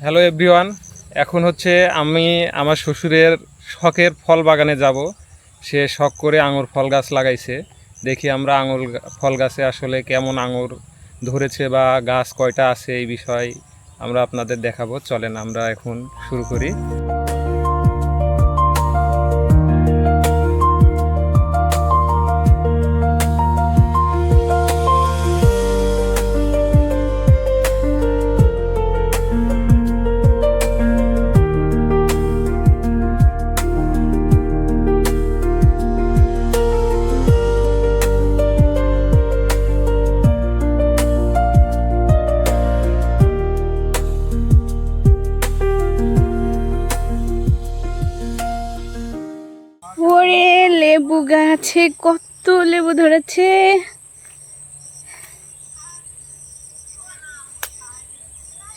Hello everyone, এখন হচ্ছে আমি আমার শ্বশুরের শখের ফল বাগানে যাব। সে শখ করে আঙুর ফল গাছ লাগাইছে। দেখি আমরা আঙুর ফল গাছে আসলে কেমন আঙুর ধরেছে বা গাছ কয়টা আছে এই বিষয় আমরা আপনাদের দেখাবো। চলেন আমরা এখন শুরু করি। ওরে লেবু গাছে কত লেবু ধরেছে।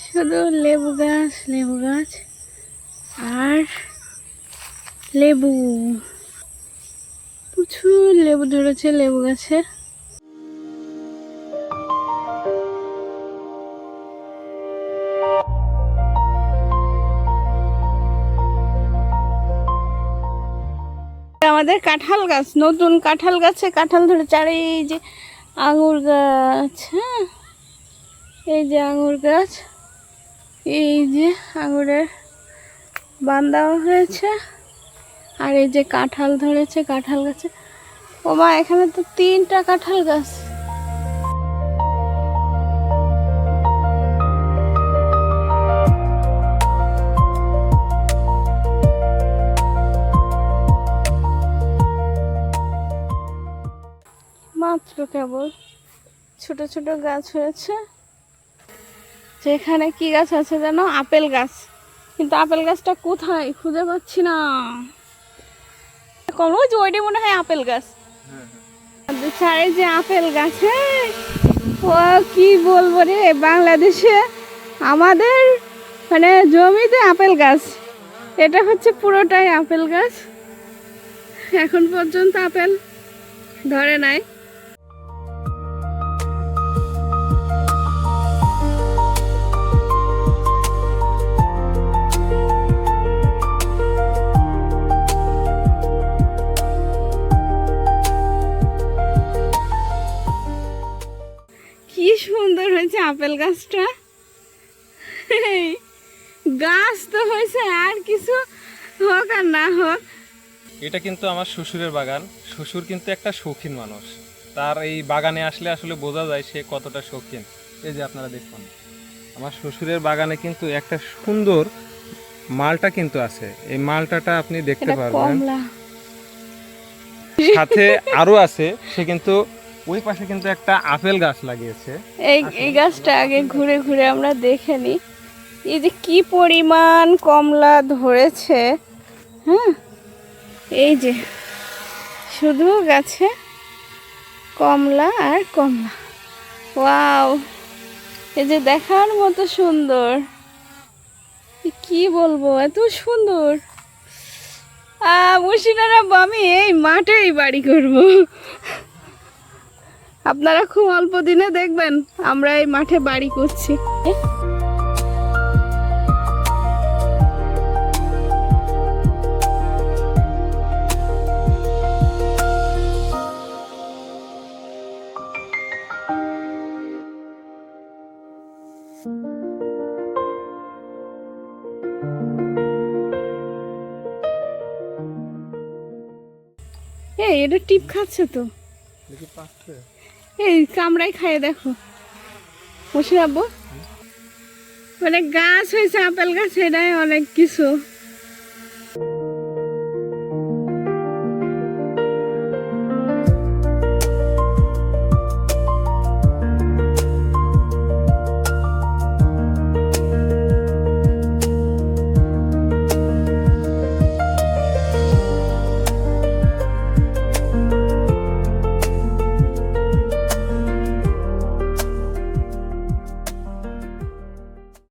শুধু লেবু গাছ আর লেবু, প্রচুর লেবু ধরেছে লেবু গাছে। আমাদের কাঁঠাল গাছ, নতুন কাঁঠাল গাছে কাঁঠাল ধরেছে। আর এই যে আঙুর গাছ, হ্যাঁ এই যে আঙুর গাছ, এই যে আঙুরের বান্দাও হয়েছে। আর এই যে কাঁঠাল ধরেছে কাঁঠাল গাছে। ও মা, এখানে তো 3টা কাঁঠাল গাছ। মাত্র কেবল ছোট ছোট গাছ হয়েছে। যেখানে কি গাছ আছে জানো? আপেল গাছ। কিন্তু আপেল গাছটা কোথায় খুঁজে পাচ্ছি না। ওই যে ওইটাই মনে হয় আপেল গাছ। চারে যে আপেল গাছ, ও কি বলবো রে, বাংলাদেশে আমাদের মানে জমিতে আপেল গাছ, এটা হচ্ছে পুরোটাই আপেল গাছ। এখন পর্যন্ত আপেল ধরে নাই। কি সুন্দর হয়েছে আপেল গাছটা। গাছ তো হয়েছে, আর কিছু হোক আর না হোক। এটা কিন্তু আমার শ্বশুরের বাগান। শ্বশুর কিন্তু একটা শৌখিন মানুষ। তার এই বাগানে আসলে আসলে বোঝা যায় সে কতটা শৌখিন। এই যে আপনারা দেখুন, আমার শ্বশুরের বাগানে কিন্তু একটা সুন্দর মালটা কিন্তু আছে। এই মালটাটা আপনি দেখতে পারবেন, সাথে আরো আছে। সে কিন্তু ওই পাশে কিন্তু একটা আপেল গাছ লাগিয়েছে। এই গাছটা আগে ঘুরে ঘুরে আমরা দেখে নিই। এই যে কি পরিমাণ কমলা ধরেছে, হ্যাঁ এই যে শুধু গাছে কমলা আর কমলা। ওয়াও, এই যে দেখার মতো সুন্দর। কি বলবো, এত সুন্দর। মুর্শিদারা, আমি এই মাঠেই বাড়ি করব। আপনারা খুব অল্প দিনে দেখবেন আমরা এই মাঠে বাড়ি করছি। এই এটা টিপ খাচ্ছে তো, এই কামড়াই খায় দেখো মুর্শিদ আব্বু। মানে গাছ হয়েছে আপেল গাছ, এটাই অনেক কিছু।